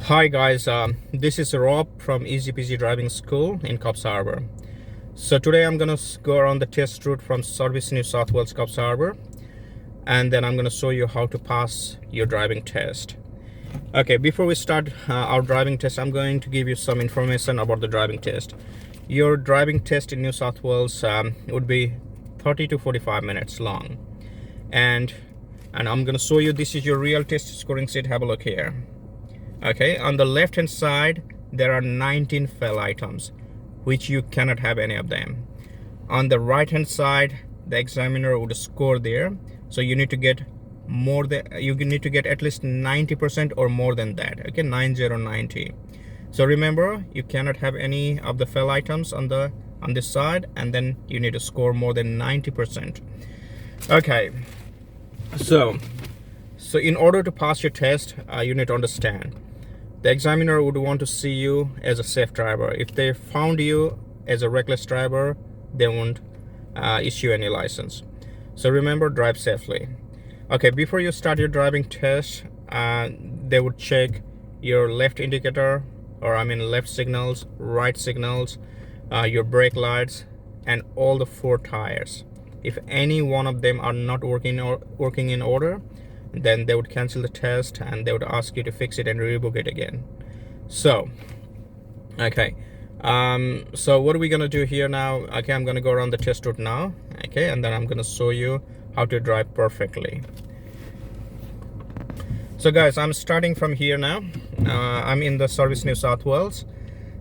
Hi guys, this is Rob from EZY-PEASY Driving School in Coffs Harbour. So today I'm gonna go around the test route from Service New South Wales Coffs Harbour, and then I'm gonna show you how to pass your driving test. Okay, before we start our driving test, I'm going to give you some information about the driving test. Your driving test in New South Wales would be 30 to 45 minutes long, and I'm gonna show you this is your real test scoring sheet. Have a look here. Okay, on the left hand side there are 19 fail items, which you cannot have any of them. On the right hand side the examiner would score there, so you need to get more than, you need to get at least 90% or more than that. Okay, 90. So remember, you cannot have any of the fail items on this side, and then you need to score more than 90%. Okay, so in order to pass your test, you need to understand the examiner would want to see you as a safe driver. If they found you as a reckless driver, they won't issue any license. So remember, drive safely. Okay, before you start your driving test, they would check your left indicator, or left signals, right signals, your brake lights, and all the 4 tires. If any one of them are not working in order, then they would cancel the test and they would ask you to fix it and rebook it again. So okay, so what are we gonna do here now? Okay, I'm gonna go around the test route now. Okay, and then I'm gonna show you how to drive perfectly. So guys, I'm starting from here now. I'm in the Service New South Wales.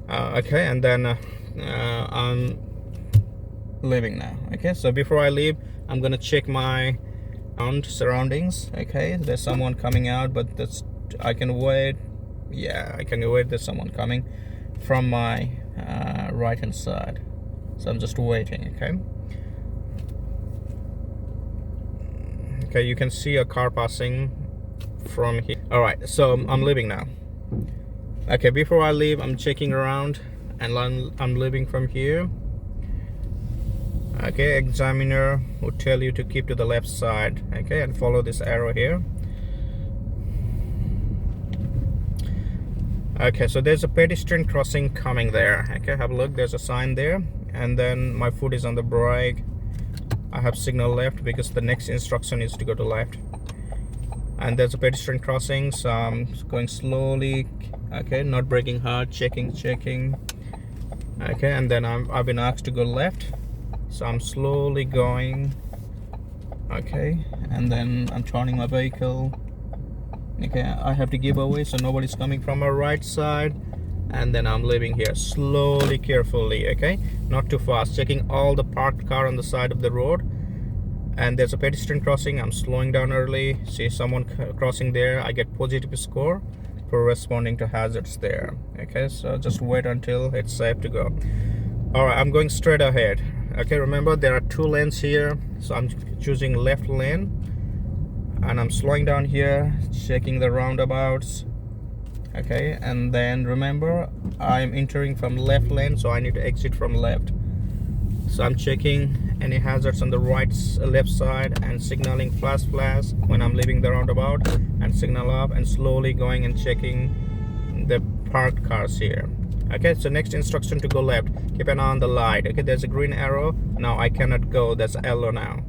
Okay, and then I'm leaving now. Okay, so before I leave, I'm gonna check my surroundings. Okay, there's someone coming out, but I can wait. Yeah, I can wait. There's someone coming from my right hand side, so I'm just waiting. Okay, you can see a car passing from here. All right, so I'm leaving now. Okay, before I leave, I'm checking around, and I'm leaving from here. Okay, examiner will tell you to keep to the left side. Okay, and follow this arrow here. Okay, so there's a pedestrian crossing coming there. Okay, have a look, there's a sign there, and then my foot is on the brake. I have signal left because the next instruction is to go to left, and there's a pedestrian crossing, so I'm going slowly. Okay, not braking hard, checking. Okay, and then I've been asked to go left, so I'm slowly going. Okay, and then I'm turning my vehicle. Okay, I have to give away so nobody's coming from my right side, and then I'm leaving here slowly, carefully. Okay, not too fast, checking all the parked car on the side of the road. And there's a pedestrian crossing, I'm slowing down early. See someone crossing there, I get positive score for responding to hazards there. Okay, so just wait until it's safe to go. All right, I'm going straight ahead. Okay, remember there are 2 lanes here, so I'm choosing left lane, and I'm slowing down here, checking the roundabouts. Okay, and then remember, I'm entering from left lane, so I need to exit from left. So I'm checking any hazards on the left side, and signaling flash when I'm leaving the roundabout, and signal up, and slowly going and checking the parked cars here. Okay, so next instruction to go left, keep an eye on the light. Okay, there's a green arrow, now I cannot go, that's yellow now.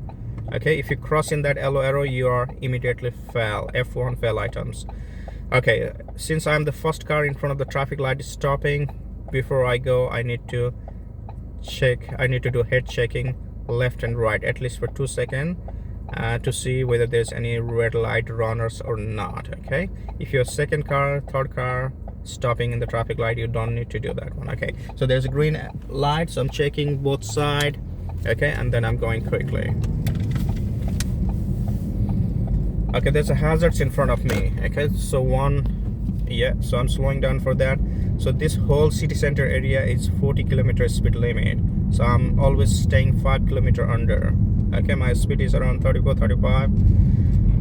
Okay, if you cross in that yellow arrow, you are immediately fail, F1 fail items. Okay, since I'm the first car in front of the traffic light is stopping, before I go, I need to do head checking left and right, at least for 2 seconds, to see whether there's any red light runners or not. Okay, if you're second car, third car stopping in the traffic light, you don't need to do that one. Okay, so there's a green light, so I'm checking both sides. Okay, and then I'm going quickly. Okay, there's a hazards in front of me. Okay, so so I'm slowing down for that. So this whole city center area is 40 km speed limit, so I'm always staying 5 km under. Okay, my speed is around 34-35.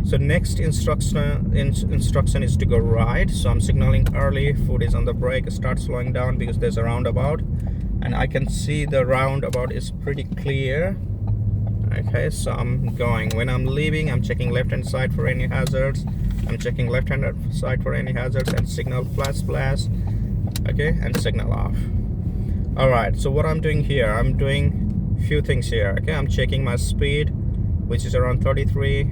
So next instruction is to go right, so I'm signaling early, foot is on the brake, start slowing down because there's a roundabout, and I can see the roundabout is pretty clear. Okay, so I'm going. When I'm leaving, I'm checking left hand side for any hazards. I'm checking left hand side for any hazards and signal flash, okay, and signal off. All right, so what I'm doing here, I'm doing few things here. Okay, I'm checking my speed, which is around 33,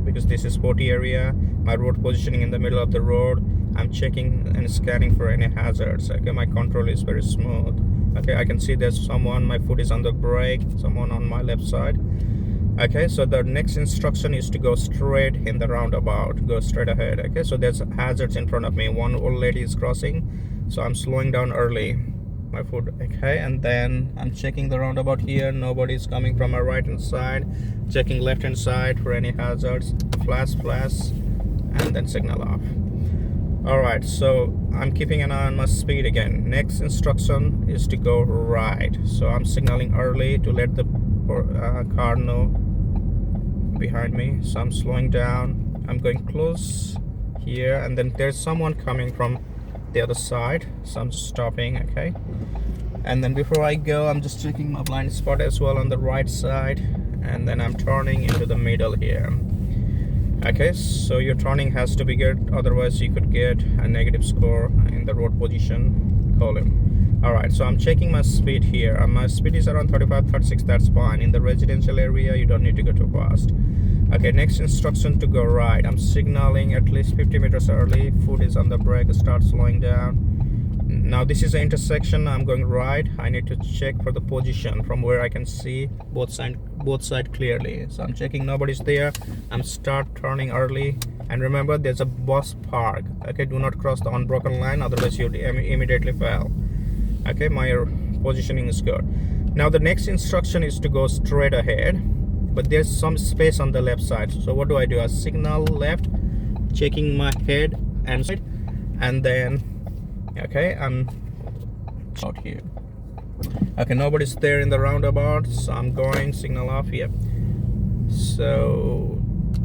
because this is 40 area. My road positioning in the middle of the road. I'm checking and scanning for any hazards. Okay, my control is very smooth. Okay, I can see there's someone, my foot is on the brake, someone on my left side. Okay, so the next instruction is to go straight in the roundabout, go straight ahead. Okay, so there's hazards in front of me. One old lady is crossing, so I'm slowing down early, my foot. Okay, and then I'm checking the roundabout here. Nobody's coming from my right hand side. Checking left hand side for any hazards, flash, and then signal off. All right, so I'm keeping an eye on my speed again. Next instruction is to go right, so I'm signaling early to let the car know behind me. So I'm slowing down, I'm going close here, and then there's someone coming from the other side, so I'm just stopping. Okay, and then before I go, I'm just checking my blind spot as well on the right side, and then I'm turning into the middle here. Okay, so your turning has to be good, otherwise you could get a negative score in the road position column. All right, so I'm checking my speed here. My speed is around 35, 36, that's fine. In the residential area, you don't need to go too fast. Okay, next instruction to go right. I'm signaling at least 50 meters early. Foot is on the brake, start slowing down. Now this is an intersection, I'm going right. I need to check for the position from where I can see both side clearly. So I'm checking nobody's there. I'm start turning early, and remember there's a bus park. Okay, do not cross the unbroken line, otherwise you'll immediately fail. Okay, my positioning is good. Now the next instruction is to go straight ahead, but there's some space on the left side. So what do? I signal left, checking my head and side, and then okay, I'm out here. Okay, nobody's there in the roundabout, so I'm going signal off here. So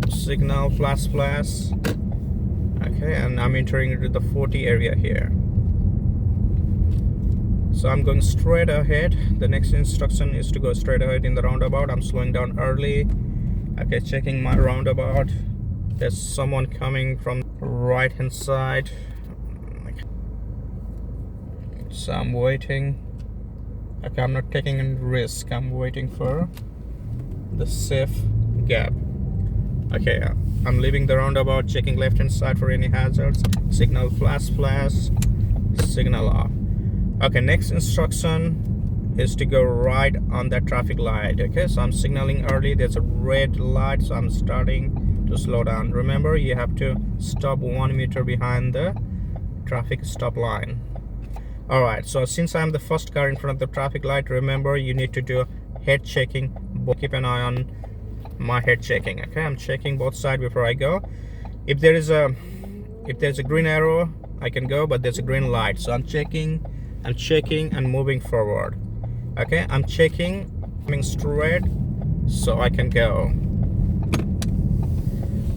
signal flash. Okay, and I'm entering into the 40 area here. So I'm going straight ahead. The next instruction is to go straight ahead in the roundabout. I'm slowing down early. Okay, checking my roundabout. There's someone coming from right hand side. So I'm waiting. Okay, I'm not taking any risk. I'm waiting for the safe gap. Okay, I'm leaving the roundabout, checking left hand side for any hazards. Signal flash, signal off. Okay, next instruction is to go right on that traffic light. Okay, so I'm signaling early. There's a red light, so I'm starting to slow down. Remember, you have to stop 1 meter behind the traffic stop line. All right, so since I'm the first car in front of the traffic light, remember you need to do head checking. Keep an eye on my head checking. Okay, I'm checking both sides before I go. If there's a green arrow, I can go, but there's a green light, so I'm checking and moving forward. Okay, I'm checking, coming straight, so I can go.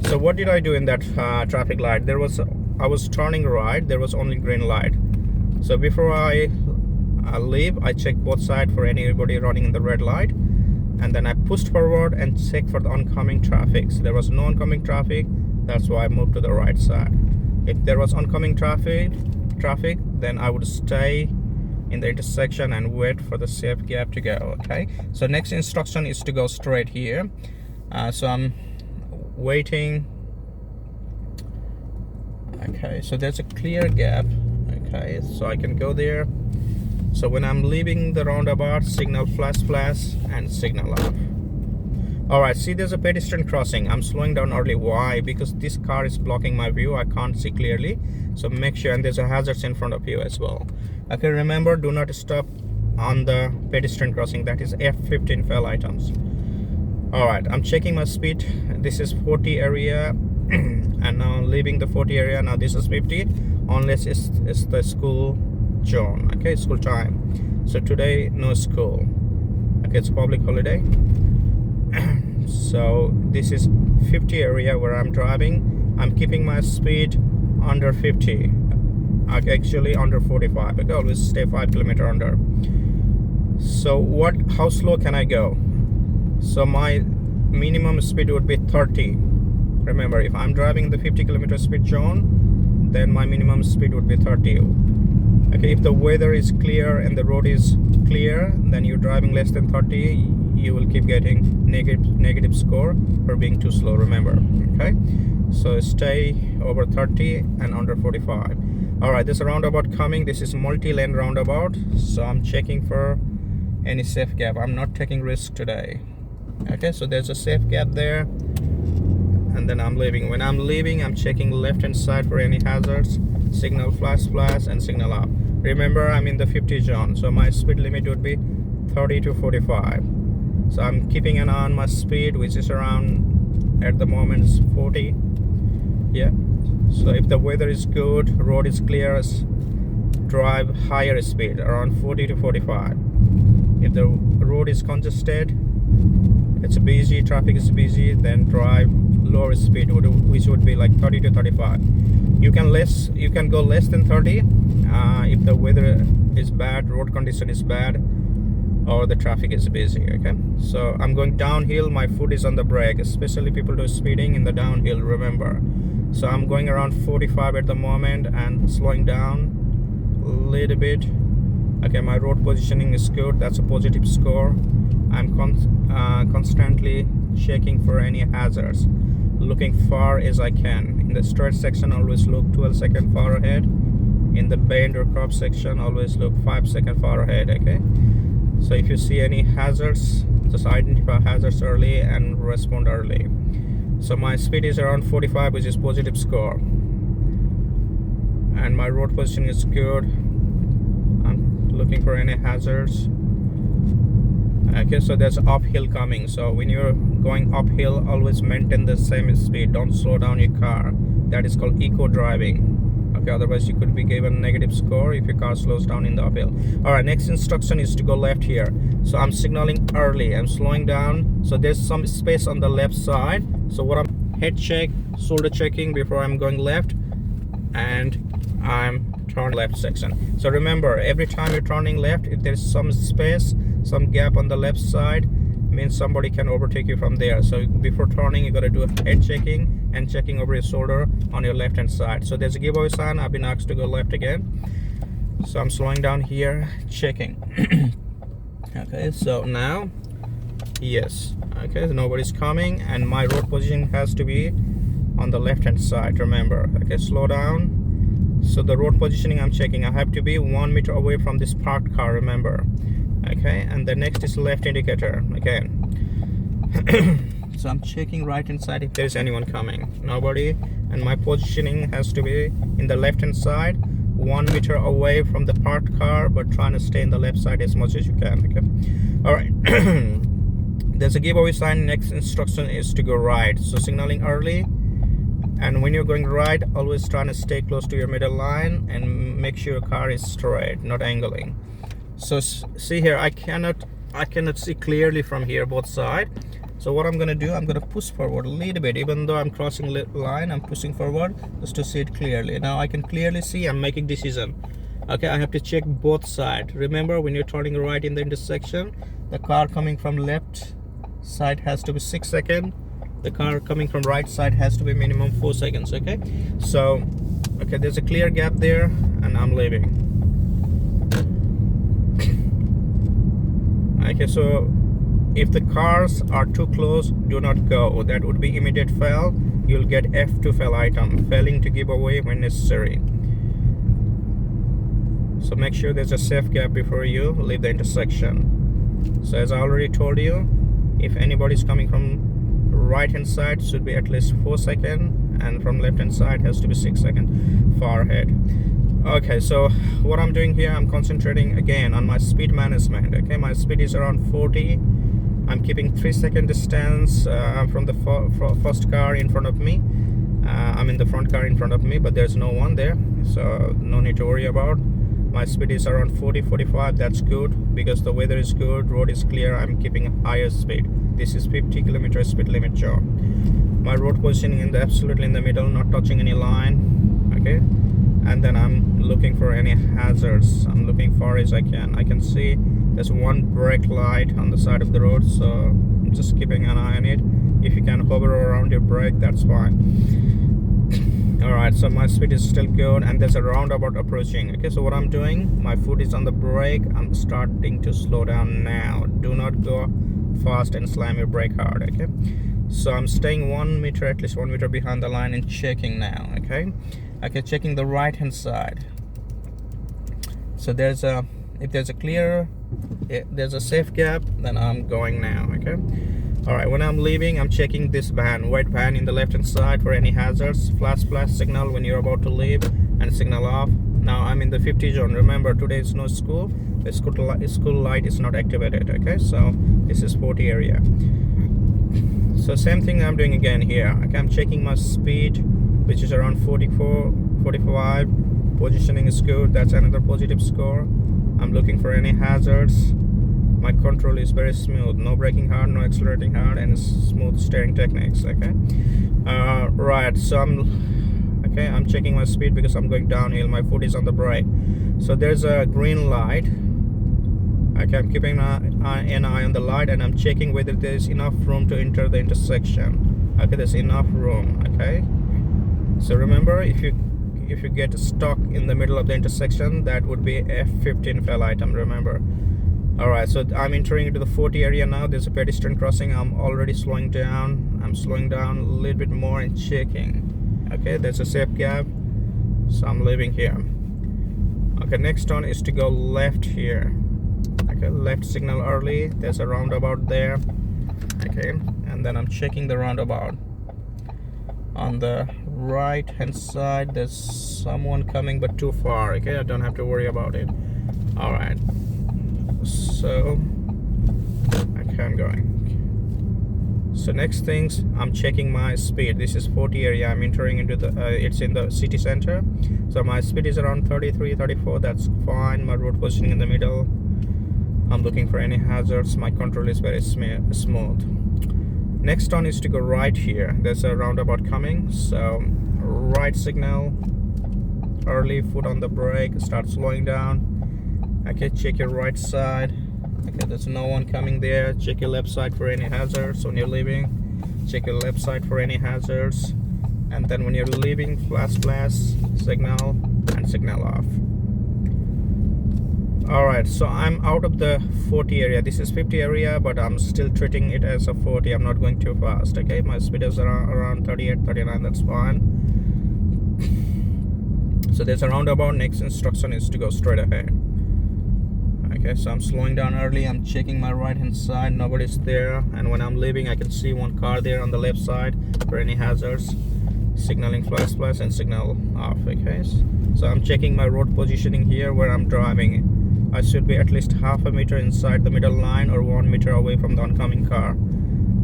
So what did I do in that traffic light? I was turning right, there was only green light. So before I leave, I checked both sides for anybody running in the red light, and then I pushed forward and checked for the oncoming traffic. So there was no oncoming traffic, that's why I moved to the right side. If there was oncoming traffic, then I would stay in the intersection and wait for the safe gap to go. Okay, so next instruction is to go straight here. So I'm waiting. Okay, so there's a clear gap. Okay, so I can go there. So when I'm leaving the roundabout, signal flash and signal off. All right, see there's a pedestrian crossing. I'm slowing down early. Why? Because this car is blocking my view. I can't see clearly, so make sure. And there's a hazards in front of you as well. Okay, remember, do not stop on the pedestrian crossing. That is F15 fail items. All right, I'm checking my speed. This is 40 area and now leaving the 40 area. Now this is 50, unless it's the school zone. Okay, school time. So today no school. Okay, it's a public holiday. So this is 50 area where I'm driving. I'm keeping my speed under 50, actually under 45. Okay, always stay 5 kilometers under. So how slow can I go? So my minimum speed would be 30. Remember, if I'm driving the 50 kilometer speed zone, then my minimum speed would be 30. Okay, if the weather is clear and the road is clear, then you're driving less than 30, you will keep getting negative score for being too slow, remember. Okay, so stay over 30 and under 45. All right, there's a roundabout coming. This is multi-lane roundabout, so I'm checking for any safe gap. I'm not taking risk today. Okay, so there's a safe gap there, and then I'm leaving. When I'm leaving, I'm checking left hand side for any hazards, signal flash, and signal up. Remember, I'm in the 50 zone, so my speed limit would be 30 to 45. So I'm keeping an eye on my speed, which is around, at the moment, 40. Yeah, so if the weather is good, road is clear, drive higher speed, around 40 to 45. If the road is congested, it's busy, traffic is busy, then drive lower speed, which would be like 30 to 35. You can go less than 30 if the weather is bad, road condition is bad, or the traffic is busy. Okay, so I'm going downhill, my foot is on the brake, especially people who are speeding in the downhill, remember. So I'm going around 45 at the moment and slowing down a little bit. Okay, my road positioning is good, that's a positive score. I'm constantly checking for any hazards, looking far as I can. In the straight section, always look 12 seconds far ahead. In the bend or curve section, always look 5 seconds far ahead. Okay, so if you see any hazards, just identify hazards early and respond early. So my speed is around 45, which is positive score, and my road position is good. I'm looking for any hazards. Okay, so there's uphill coming, so when you're going uphill, always maintain the same speed, don't slow down your car. That is called eco driving. Okay, otherwise you could be given negative score if your car slows down in the uphill. All right, next instruction is to go left here. So I'm signaling early, I'm slowing down, so there's some space on the left side. So what I'm head check, shoulder checking before I'm going left, and I'm turning left section. So remember, every time you're turning left, if there's some space, some gap on the left side, means somebody can overtake you from there. So before turning, you got to do a head checking and checking over your shoulder on your left hand side. So there's a giveaway sign, I've been asked to go left again, so I'm slowing down here, checking. Okay, so now, yes, okay, so nobody's coming, and my road position has to be on the left hand side, remember. Okay, slow down. So the road positioning I'm checking, I have to be 1 meter away from this parked car, remember. Okay, and the next is left indicator again. So I'm checking right hand side if there's anyone coming, nobody, and my positioning has to be in the left hand side, 1 meter away from the parked car, but trying to stay in the left side as much as you can. Okay, all right. There's a giveaway sign. Next instruction is to go right, so signaling early, and when you're going right, always trying to stay close to your middle line and make sure your car is straight, not angling. So see here, I cannot see clearly from here both sides. So what I'm gonna do, I'm gonna push forward a little bit. Even though I'm crossing line, I'm pushing forward just to see it clearly. Now I can clearly see, I'm making decision. Okay, I have to check both sides. Remember, when you're turning right in the intersection, the car coming from left side has to be 6 seconds. The car coming from right side has to be minimum 4 seconds. Okay, so okay, there's a clear gap there, and I'm leaving. Okay, so if the cars are too close, do not go. That would be immediate fail. You'll get F to fail item, failing to give away when necessary. So make sure there's a safe gap before you leave the intersection. So as I already told you, if anybody's coming from right hand side, should be at least 4 seconds, and from left hand side has to be 6 seconds far ahead. Okay, so what I'm doing here, I'm concentrating again on my speed management. Okay, my speed is around 40. I'm keeping 3 second distance from the first car in front of me. I'm in the front car in front of me, but there's no one there, so no need to worry about. My speed is around 40-45. That's good because the weather is good, road is clear. I'm keeping a higher speed. This is 50 kilometer speed limit zone. My road positioning in the absolutely in the middle, not touching any line. Okay, and then I'm looking for any hazards. I'm looking far as I can. I can see there's one brake light on the side of the road, so I'm just keeping an eye on it. If you can hover around your brake, that's fine. Alright, so my speed is still good, and there's a roundabout approaching. Okay, so what I'm doing, my foot is on the brake. I'm starting to slow down now. Do not go fast and slam your brake hard. Okay, so I'm staying 1 meter, at least 1 meter behind the line, and checking now. Okay, checking the right hand side. So there's a, if there's a clear, there's a safe gap, then I'm going now. Okay. Alright, when I'm leaving, I'm checking this van, white van in the left hand side for any hazards. Flash signal when you're about to leave, and signal off. Now I'm in the 50 zone. Remember, today is no school. The school light is not activated. Okay, so this is 40 area. So same thing I'm doing again here. Okay, I'm checking my speed, which is around 44, 45. Positioning is good. That's another positive score. I'm looking for any hazards. My control is very smooth, no braking hard, no accelerating hard, and smooth steering techniques. Okay, right. So I'm checking my speed because I'm going downhill. My foot is on the brake. So there's a green light. Okay, I'm keeping an eye on the light, and I'm checking whether there's enough room to enter the intersection. Okay, there's enough room. Okay, so remember, if you get stuck in the middle of the intersection, that would be F15 fail item. Remember. Alright, so I'm entering into the 40 area now. There's a pedestrian crossing. I'm already slowing down. I'm slowing down a little bit more and checking. Okay, there's a safe gap, so I'm leaving here. Okay, next one is to go left here. Okay, left signal early. There's a roundabout there. Okay, and then I'm checking the roundabout. On the right hand side, there's someone coming, but too far. Okay, I don't have to worry about it. Alright. So okay, I'm going. So next things, I'm checking my speed. This is 40 area. I'm entering into the it's in the city center, so my speed is around 33, 34. That's fine. My road positioning in the middle. I'm looking for any hazards. My control is very smooth. Next one is to go right here. There's a roundabout coming, so right signal early, foot on the brake, start slowing down. Okay, check your right side. Okay, there's no one coming there. Check your left side for any hazards when you're leaving. Check your left side for any hazards. And then when you're leaving, flash, signal, and signal off. Alright, so I'm out of the 40 area. This is 50 area, but I'm still treating it as a 40. I'm not going too fast. Okay, my speed is around 38, 39. That's fine. So there's a roundabout. Next instruction is to go straight ahead. Okay, so I'm slowing down early. I'm checking my right hand side. Nobody's there. And when I'm leaving, I can see one car there on the left side for any hazards. Signaling flash, and signal off. Okay, so I'm checking my road positioning here where I'm driving. I should be at least half a meter inside the middle line, or 1 meter away from the oncoming car,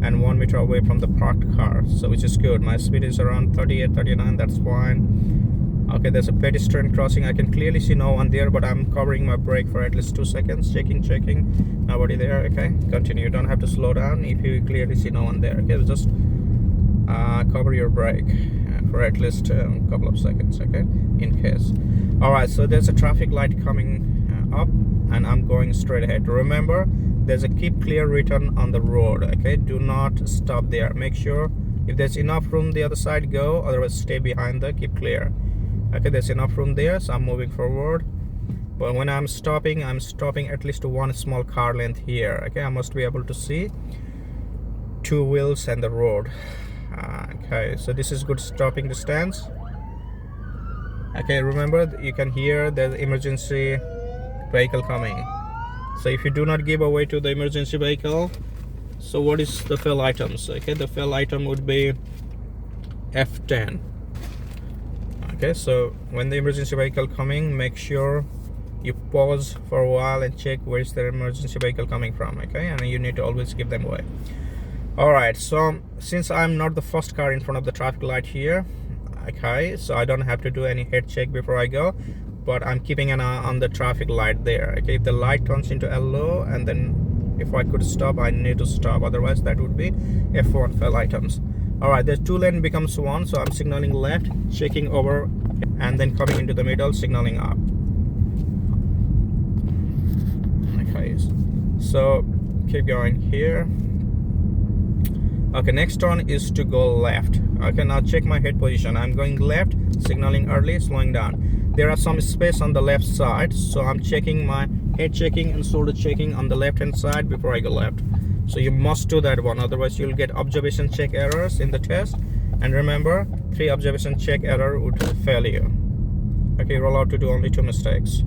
and 1 meter away from the parked car. So which is good. My speed is around 38, 39. That's fine. Okay, there's a pedestrian crossing. I can clearly see no one there, but I'm covering my brake for at least 2 seconds. Checking. Nobody there. Okay, continue. You don't have to slow down if you clearly see no one there. Okay, just cover your brake for at least a couple of seconds. Okay, in case. Alright, so there's a traffic light coming up, and I'm going straight ahead. Remember, there's a keep clear written on the road. Okay, do not stop there. Make sure if there's enough room the other side, go. Otherwise, stay behind the keep clear. Okay, there's enough room there, so I'm moving forward. But when I'm stopping at least one small car length here. Okay, I must be able to see 2 wheels and the road. Okay, so this is good stopping distance. Okay, remember, you can hear the emergency vehicle coming. So if you do not give away to the emergency vehicle, so what is the fail items? Okay, the fail item would be F10. Okay, so when the emergency vehicle coming, make sure you pause for a while and check where is the emergency vehicle coming from. Okay, and you need to always give them away. Alright, so since I'm not the first car in front of the traffic light here, okay, so I don't have to do any head check before I go, but I'm keeping an eye on the traffic light there. Okay, if the light turns into yellow, and then if I could stop, I need to stop. Otherwise, that would be F1 fail items. Alright, the 2 lane becomes 1, so I'm signaling left, checking over, and then coming into the middle, signaling up. Okay, so keep going here. Okay, next turn is to go left. Okay, now check my head position. I'm going left, signaling early, slowing down. There are some space on the left side, so I'm checking my head checking and shoulder checking on the left hand side before I go left. So you must do that one, otherwise you'll get observation check errors in the test. And remember, 3 observation check error would fail you. Okay, you're allowed to do only 2 mistakes.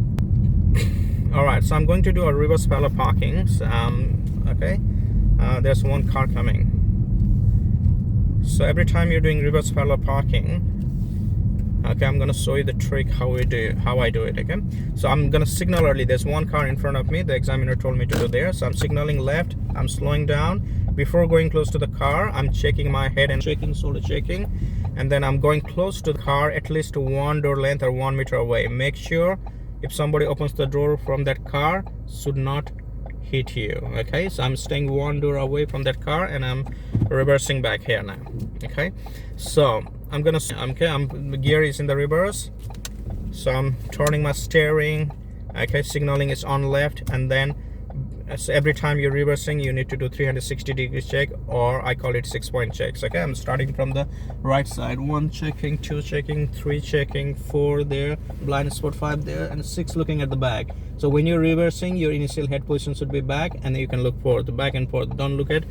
Alright, so I'm going to do a reverse parallel parking. Okay, there's one car coming. So every time you're doing reverse parallel parking, okay, I'm gonna show you the trick how I do it. Okay, so I'm gonna signal early. There's one car in front of me. The examiner told me to do there, so I'm signaling left. I'm slowing down. Before going close to the car, I'm checking my head and checking, shoulder checking, and then I'm going close to the car, at least 1 door length or 1 meter away. Make sure if somebody opens the door from that car, should not hit you. Okay, so I'm staying 1 door away from that car and I'm reversing back here now. Okay, so I'm gear is in the reverse, so I'm turning my steering. Okay, signaling is on left, and then so every time you're reversing, you need to do 360-degree check, or I call it 6-point checks. Okay, I'm starting from the right side. 1 checking, 2 checking, 3 checking, 4 there, blind spot 5 there, and 6 looking at the back. So when you're reversing, your initial head position should be back, and you can look forward, back and forth. Don't look at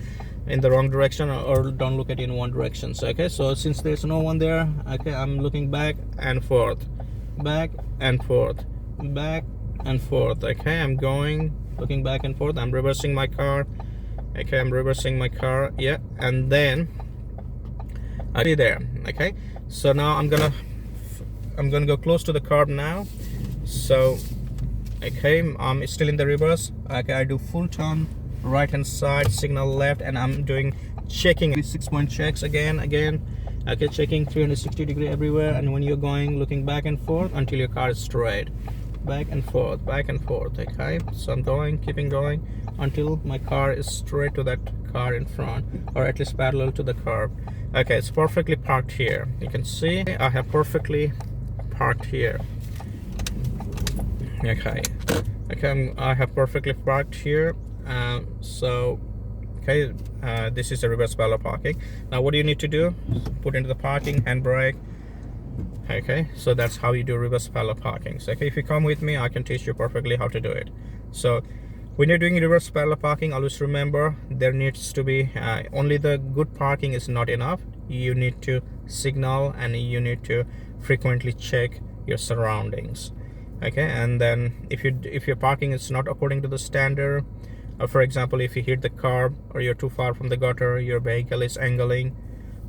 in the wrong direction, or don't look at in one direction. So, okay, so since there's no one there, okay, I'm looking back and forth, back and forth, back and forth. Okay, I'm going, looking back and forth. I'm reversing my car. Okay, I'm reversing my car. Yeah, and then I'll be there. Okay, so now I'm gonna go close to the curb now. So okay, I'm still in the reverse. Okay, I do full turn right hand side, signal left, and I'm doing checking 6-point checks again. Okay, checking 360-degree everywhere, and when you're going, looking back and forth until your car is straight, back and forth. Okay, so I'm going, keeping going until my car is straight to that car in front, or at least parallel to the curb. Okay, it's perfectly parked here. You can see I have perfectly parked here. Okay, I have perfectly parked here. So okay, this is a reverse parallel parking. Now what do you need to do? Put into the parking, handbrake. Okay, so that's how you do reverse parallel parking. So okay, if you come with me, I can teach you perfectly how to do it. So when you're doing reverse parallel parking, always remember there needs to be only the good parking is not enough. You need to signal, and you need to frequently check your surroundings. Okay, and then if your parking is not according to the standard, for example, if you hit the curb, or you're too far from the gutter, your vehicle is angling,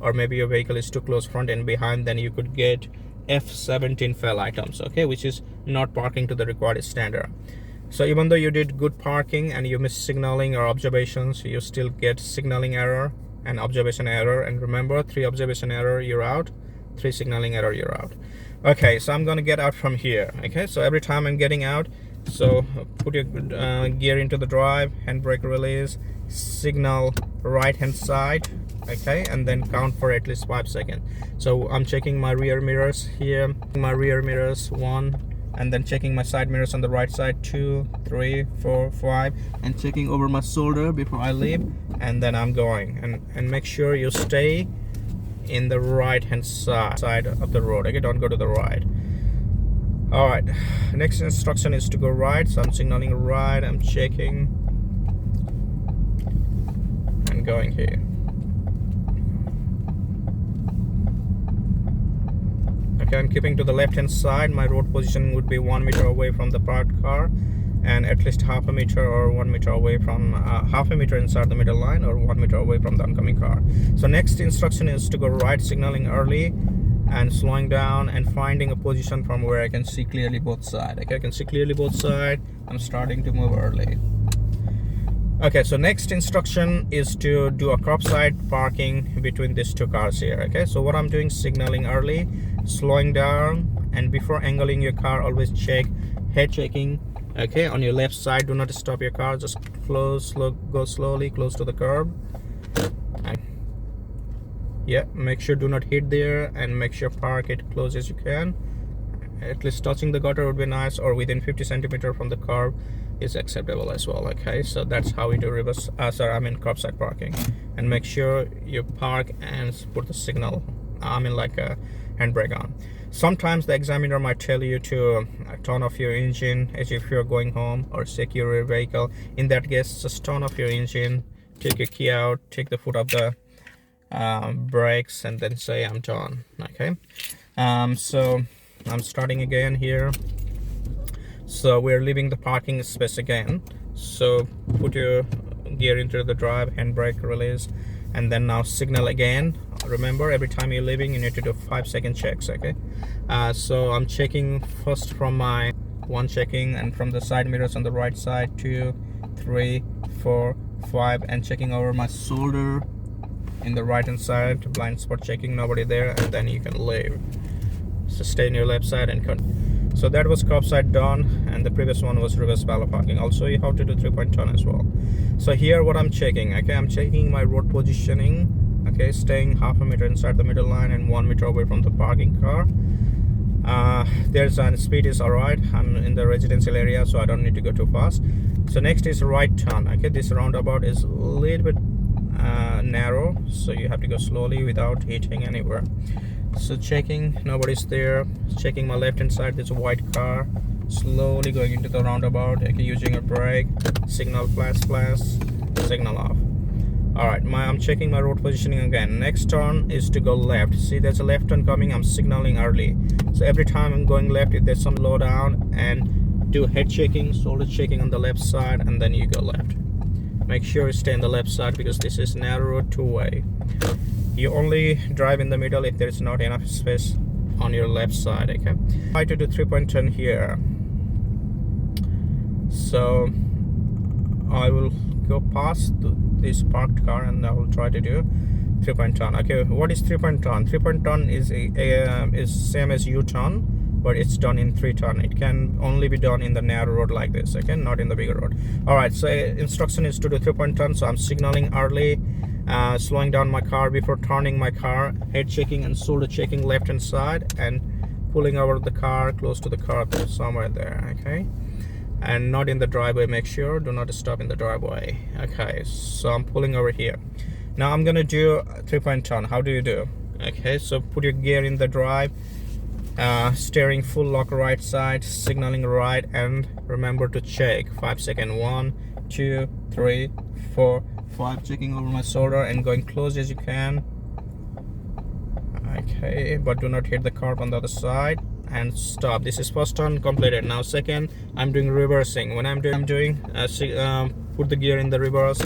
or maybe your vehicle is too close front and behind, then you could get F17 fail items. Okay, which is not parking to the required standard. So even though you did good parking and you missed signaling or observations, you still get signaling error and observation error. And remember, 3 observation error, you're out. 3 signaling error, you're out. Okay, so I'm gonna get out from here. Okay, so every time I'm getting out, so put your gear into the drive, handbrake release, signal right hand side. Okay, and then count for at least 5 seconds. So I'm checking my rear mirrors here, my rear mirrors 1, and then checking my side mirrors on the right side 2, 3, 4, 5, and checking over my shoulder before I leave, and then I'm going. And make sure you stay in the right hand side of the road. Okay, don't go to the right. All right, next instruction is to go right, so I'm signaling right. I'm checking and going here. Okay, I'm keeping to the left hand side. My road position would be 1 meter away from the parked car, and at least half a meter or 1 meter away from half a meter inside the middle line, or 1 meter away from the oncoming car. So next instruction is to go right, signaling early and slowing down and finding a position from where I can see clearly both sides. Okay, I can see clearly both sides. I'm starting to move early. Okay, so next instruction is to do a curbside parking between these 2 cars here. Okay, so what I'm doing, signaling early, slowing down, and before angling your car, always check head checking. Okay, on your left side, do not stop your car, just go slowly close to the curb. And yeah, make sure do not hit there, and make sure park it close as you can. At least touching the gutter would be nice, or within 50 centimeters from the curb is acceptable as well. Okay, so that's how we do reverse curbside parking. And make sure you park and put the signal, like a handbrake on. Sometimes the examiner might tell you to turn off your engine as if you're going home or secure your vehicle. In that case, just turn off your engine, take your key out, take the foot off the brakes, and then say I'm done. Okay, so I'm starting again here. So we're leaving the parking space again. So put your gear into the drive, handbrake release, and then now signal again. Remember, every time you're leaving, you need to do 5-second checks. Okay, so I'm checking first from my one checking, and from the side mirrors on the right side, 2, 3, 4, 5, and checking over my shoulder in the right hand side, blind spot checking, nobody there, and then you can leave. So stay in your left side and cut. So that was curbside done, and the previous one was reverse parallel parking. Also, you have to do 3-point turn as well. So here what I'm checking, okay, I'm checking my road positioning. Okay, staying half a meter inside the middle line and 1 meter away from the parking car. There's speed is alright. I'm in the residential area, so I don't need to go too fast. So next is right turn. Okay, this roundabout is a little bit narrow, so you have to go slowly without hitting anywhere. So checking, nobody's there. Checking my left hand side, there's a white car. Slowly going into the roundabout. Okay, using a brake, signal flash, signal off. Alright, I'm checking my road positioning again. Next turn is to go left. See, there's a left turn coming. I'm signaling early. So every time I'm going left, if there's some low down, and do head checking, shoulder checking on the left side, and then you go left. Make sure you stay on the left side because this is narrow two-way. You only drive in the middle if there's not enough space on your left side. Okay, try to do 3-point turn here. So I will go past this parked car and I will try to do 3-point turn. Okay, what is 3-point turn? 3-point turn is is same as U-turn, but it's done in 3 turn. It can only be done in the narrow road like this. Okay, not in the bigger road. All right, so instruction is to do 3-point turn. So I'm signaling early, slowing down my car before turning my car, head checking and shoulder checking left hand side, and pulling over the car close to the car somewhere there. Okay, and not in the driveway. Make sure do not stop in the driveway. Okay, so I'm pulling over here. Now I'm gonna do a 3-point turn. How do you do? Okay, so put your gear in the drive, steering full lock right side, signaling right, and remember to check 5-second. 1, 2, 3, 4, 5. Checking over my shoulder and going close as you can. Okay, but do not hit the curb on the other side, and stop. This is first turn completed. Now second, I'm doing reversing. When I'm doing put the gear in the reverse,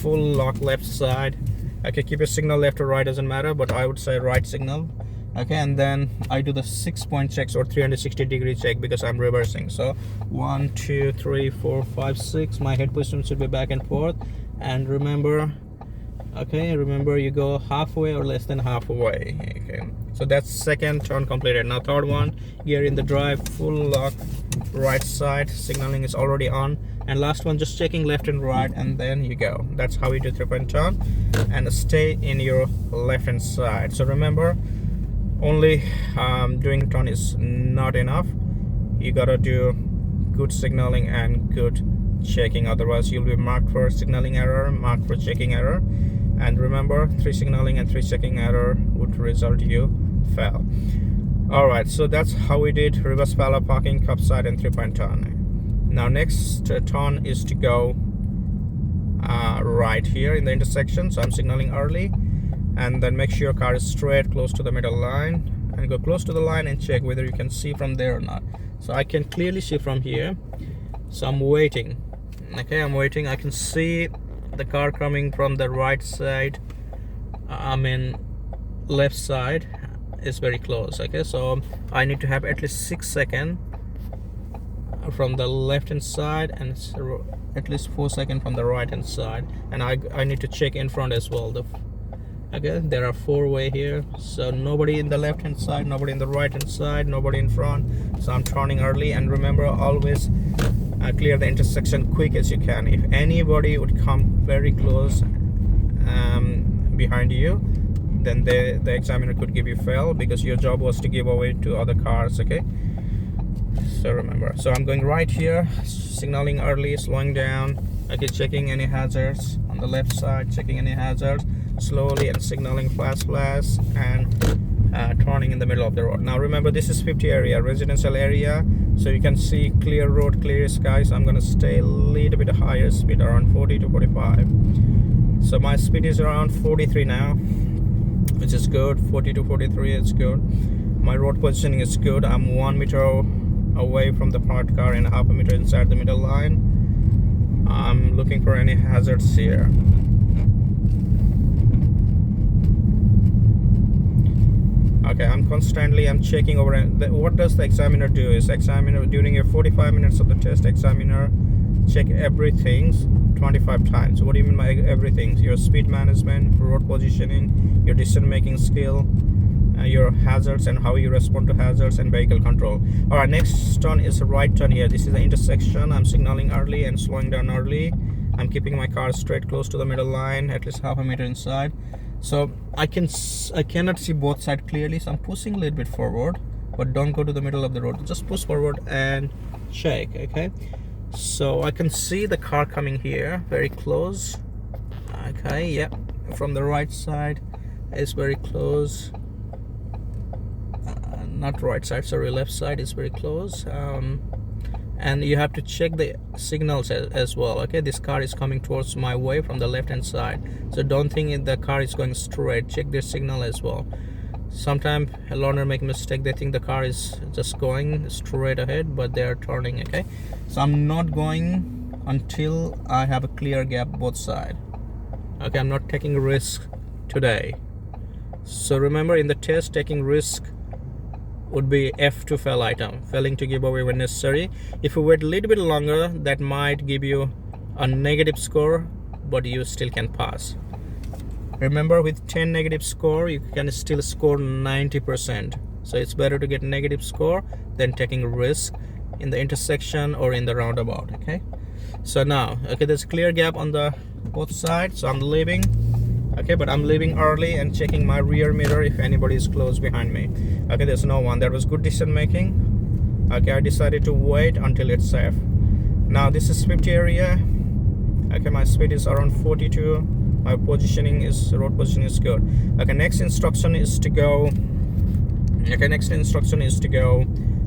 full lock left side. Okay, keep your signal left or right, doesn't matter, but I would say right signal. Okay, and then I do the 6-point checks or 360-degree check because I'm reversing. So 1, 2, 3, 4, 5, 6. My head position should be back and forth. And remember, okay, remember you go halfway or less than halfway. Okay, so that's second turn completed. Now third one, gear in the drive, full lock right side, signaling is already on, and last one just checking left and right, and then you go. That's how we do 3-point turn. And stay in your left hand side. So remember, only doing turn is not enough. You gotta do good signaling and good checking, otherwise you'll be marked for signaling error, marked for checking error. And remember, 3 signaling and 3 checking error would result you fail. Alright, so that's how we did reverse parallel parking, curbside, and 3-point turn. Now next turn is to go right here in the intersection. So I'm signaling early, and then make sure your car is straight close to the middle line, and go close to the line and check whether you can see from there or not. So I can clearly see from here, so I'm waiting. Okay, I'm waiting. I can see the car coming from the right side. Left side is very close. Okay, so I need to have at least 6 seconds from the left hand side and at least 4 seconds from the right hand side, and I need to check in front as well. Okay, there are 4-way here, so nobody in the left hand side, nobody in the right hand side, nobody in front. So I'm turning early, and remember, always clear the intersection quick as you can. If anybody would come very close behind you, then the examiner could give you fail because your job was to give away to other cars. Okay, So remember, so I'm going right here, signaling early, slowing down, okay, checking any hazards on the left side, checking any hazards slowly and signaling fast, and turning in the middle of the road. Now remember, this is 50 area, residential area, so you can see clear road, clear skies. I'm gonna stay a little bit higher speed, around 40 to 45. So my speed is around 43 now, which is good. 40 to 43 is good. My road positioning is good. I'm 1 meter away from the parked car and half a meter inside the middle line. I'm looking for any hazards here. Okay, I'm checking over. What does the examiner do is, examiner during your 45 minutes of the test, examiner check everything 25 times. What do you mean by everything? Your speed management, road positioning, your decision making skill, your hazards and how you respond to hazards, and vehicle control. All right, next turn is a right turn here. This is the intersection. I'm signaling early and slowing down early. I'm keeping my car straight close to the middle line, at least half a meter inside. So I cannot see both sides clearly, so I'm pushing a little bit forward, but don't go to the middle of the road. Just push forward and check. Okay, so I can see the car coming here very close. Okay, yeah, from the right side is very close. Not right side, sorry, left side is very close. And you have to check the signals as well. Okay, this car is coming towards my way from the left hand side, so don't think the car is going straight. Check their signal as well. Sometimes a learner make a mistake, they think the car is just going straight ahead, but they are turning. Okay, so I'm not going until I have a clear gap both sides. Okay, I'm not taking risk today. So remember, in the test, taking risk would be F to fail item, failing to give away when necessary. If you wait a little bit longer, that might give you a negative score, but you still can pass. Remember, with 10 negative score, you can still score 90%. So it's better to get negative score than taking risk in the intersection or in the roundabout. Okay, so now, okay, there's a clear gap on the both sides, so I'm leaving. Okay, but I'm leaving early and checking my rear mirror if anybody is close behind me. Okay, there's no one. That was good decision making. Okay, I decided to wait until it's safe. Now this is 50 area. Okay, my speed is around 42. My road positioning is good. Okay, next instruction is to go. Okay, next instruction is to go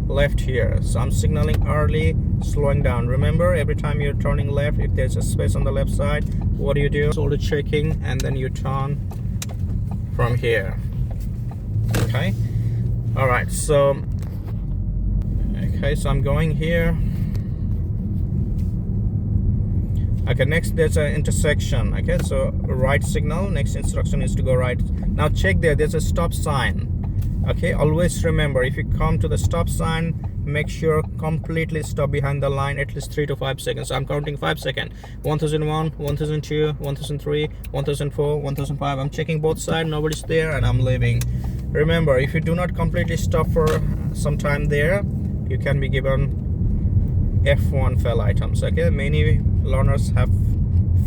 left here. So I'm signaling early, slowing down. Remember, every time you're turning left, if there's a space on the left side, what do? Shoulder checking, and then you turn from here. Okay, all right, so okay, so I'm going here. Okay, next there's an intersection. Okay, so right signal. Next instruction is to go right. Now check there's a stop sign. Okay, always remember, if you come to the stop sign, make sure completely stop behind the line at least 3 to 5 seconds. So I'm counting 5 seconds. 1001, 1002, 1003, 1004, 1005. I'm checking both sides, nobody's there, and I'm leaving. Remember, if you do not completely stop for some time there, you can be given F1 fail items. Okay, many learners have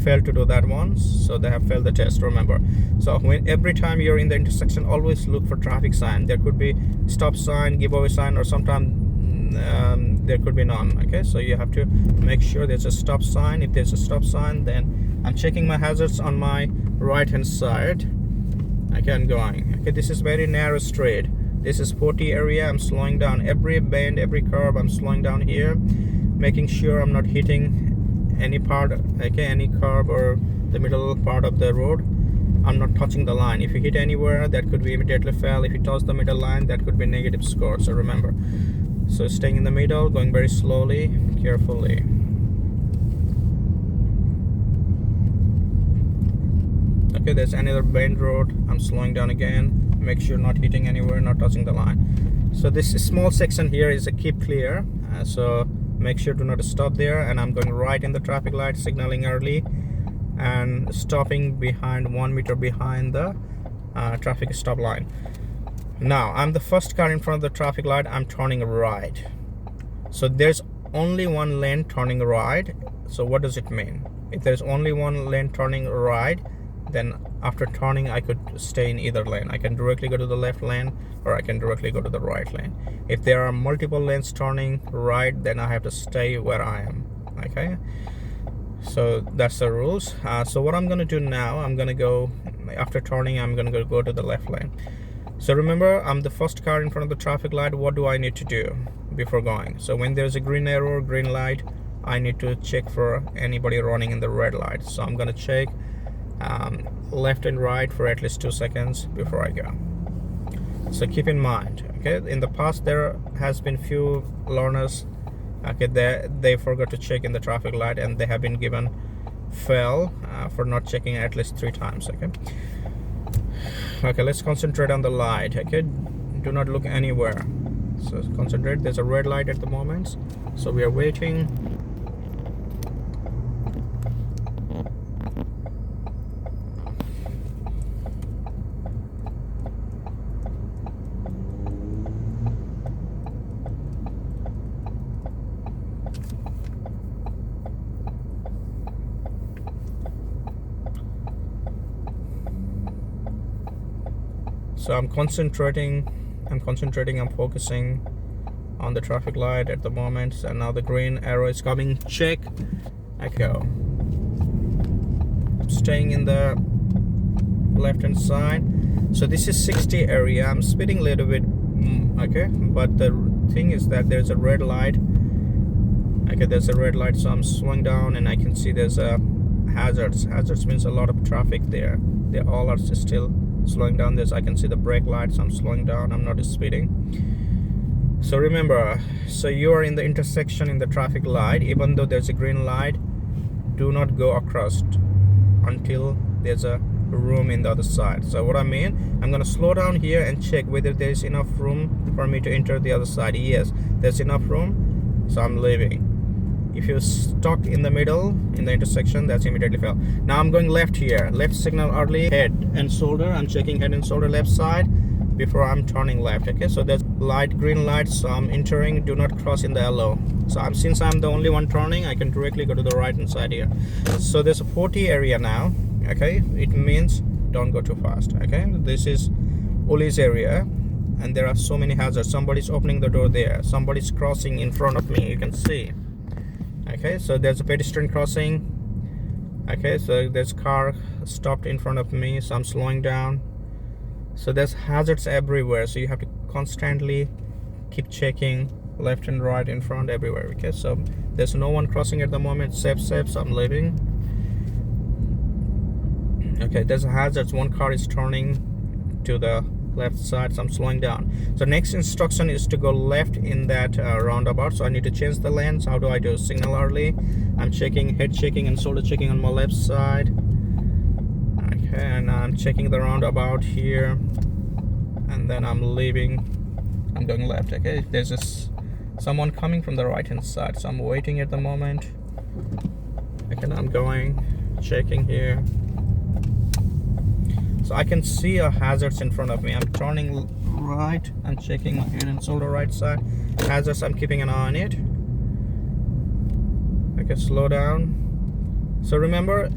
failed to do that once, so they have failed the test. Remember, so every time you're in the intersection, always look for traffic sign. There could be stop sign, giveaway sign, or sometimes there could be none. Okay, so you have to make sure there's a stop sign. If there's a stop sign, then I'm checking my hazards on my right hand side. Okay, I'm going. Okay, this is very narrow street. This is 40 area. I'm slowing down every bend, every curve. I'm slowing down here, making sure I'm not hitting any part, okay, any curve or the middle part of the road. I'm not touching the line. If you hit anywhere, that could be immediately fail. If you touch the middle line, that could be negative score. So remember, so staying in the middle, going very slowly, carefully. Okay, there's another bend road. I'm slowing down again. Make sure not hitting anywhere, not touching the line. So this small section here is a keep clear. So make sure do not stop there, and I'm going right in the traffic light, signaling early and stopping behind 1 meter behind the traffic stop line. Now I'm the first car in front of the traffic light. I'm turning right, so there's only one lane turning right. So what does it mean? If there's only one lane turning right, then after turning I could stay in either lane. I can directly go to the left lane or I can directly go to the right lane. If there are multiple lanes turning right, then I have to stay where I am. Okay, so that's the rules. So what I'm gonna do now, I'm gonna go, after turning I'm gonna go to the left lane. So remember, I'm the first car in front of the traffic light. What do I need to do before going? So when there's a green arrow, green light, I need to check for anybody running in the red light. So I'm gonna check left and right for at least 2 seconds before I go. So keep in mind, okay, in the past there has been few learners, okay, they forgot to check in the traffic light and they have been given fail for not checking at least 3 times. Okay, let's concentrate on the light. Okay, do not look anywhere, so concentrate. There's a red light at the moment, so we are waiting. So I'm concentrating, I'm focusing on the traffic light at the moment, and now the green arrow is coming. Check. I go. I'm staying in the left hand side. So this is 60 area. I'm speeding a little bit, okay, but the thing is that there's a red light. Okay, there's a red light, so I'm slowing down, and I can see there's a hazards. Hazards means a lot of traffic there. They all are still slowing down. I can see the brake lights. I'm slowing down. I'm not speeding. So remember, so you are in the intersection in the traffic light. Even though there's a green light, do not go across until there's a room in the other side. So what I mean, I'm gonna slow down here and check whether there's enough room for me to enter the other side. Yes, there's enough room, so I'm leaving. If you're stuck in the middle in the intersection, that's immediately fail. Now I'm going left here. Left signal early. Head and shoulder. I'm checking head and shoulder left side before I'm turning left. Okay, so there's light, green light, so I'm entering. Do not cross in the yellow. So since I'm the only one turning, I can directly go to the right hand side here. So there's a 40 area now. Okay, it means don't go too fast. Okay, this is Uli's area, and there are so many hazards. Somebody's opening the door there. Somebody's crossing in front of me. You can see. Okay, so there's a pedestrian crossing. Okay, so there's car stopped in front of me, so I'm slowing down. So there's hazards everywhere, so you have to constantly keep checking left and right, in front, everywhere. Okay, so there's no one crossing at the moment. Safe, so I'm leaving. Okay, there's a hazards. One car is turning to the left side, so I'm slowing down. So next instruction is to go left in that roundabout. So I need to change the lanes. How do I do? Signal early. I'm checking, head checking and shoulder checking on my left side. Okay, and I'm checking the roundabout here, and then I'm leaving. I'm going left. Okay, there's someone coming from the right hand side, so I'm waiting at the moment. Okay, now I'm going, checking here. So I can see a hazards in front of me. I'm turning right. I'm checking my head and shoulder right side. Hazards, I'm keeping an eye on it. Okay, slow down. So remember,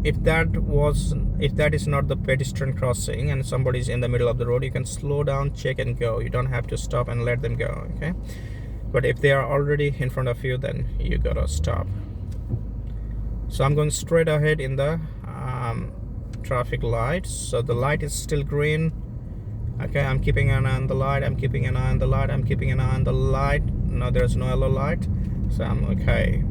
if that is not the pedestrian crossing and somebody's in the middle of the road, you can slow down, check and go. You don't have to stop and let them go. Okay, but if they are already in front of you, then you gotta stop. So I'm going straight ahead in the traffic light. So the light is still green. Okay, I'm keeping an eye on the light. I'm keeping an eye on the light. I'm keeping an eye on the light. No, there's no yellow light, so I'm okay.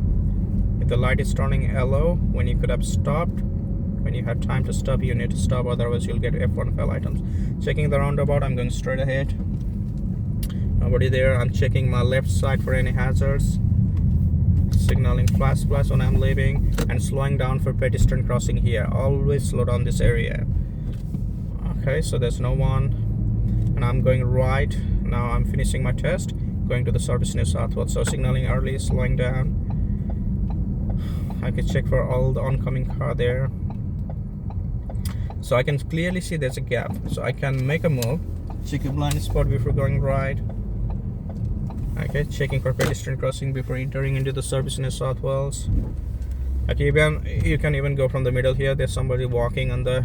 If the light is turning yellow when you could have stopped, when you had time to stop, you need to stop, otherwise you'll get F1 fail items. Checking the roundabout, I'm going straight ahead. Nobody there. I'm checking my left side for any hazards. Signaling flash when I'm leaving, and slowing down for pedestrian crossing here. Always slow down this area. Okay, so there's no one, and I'm going right. Now I'm finishing my test, going to the service New South Wales. So signaling early, slowing down. I can check for all the oncoming car there. So I can clearly see there's a gap, so I can make a move, check a blind spot before going right. Okay, checking for pedestrian crossing before entering into the service New South Wales. Okay, you can even go from the middle here. There's somebody walking on the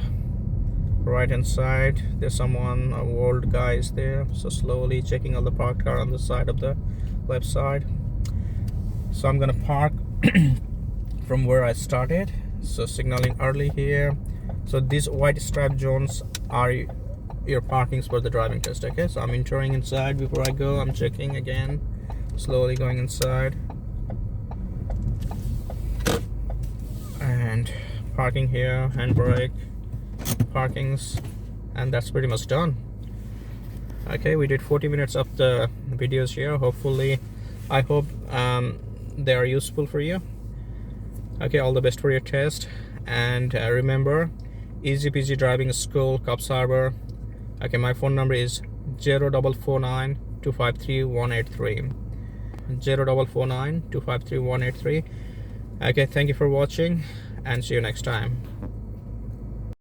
right hand side. There's someone, a old guy is there, so slowly checking all the parked car on the side of the left side. So I'm gonna park from where I started, so signaling early here. So these white striped zones are your parkings for the driving test. Okay, so I'm entering inside. Before I go, I'm checking again, slowly going inside and parking here, handbrake, parkings, and that's pretty much done. Okay, we did 40 minutes of the videos here. Hopefully, I hope they are useful for you. Okay, all the best for your test, and remember, EZY-PEASY Driving School, Coffs Harbour. Okay, my phone number is 0449 253 183. 0449 253 183. Okay, thank you for watching, and see you next time.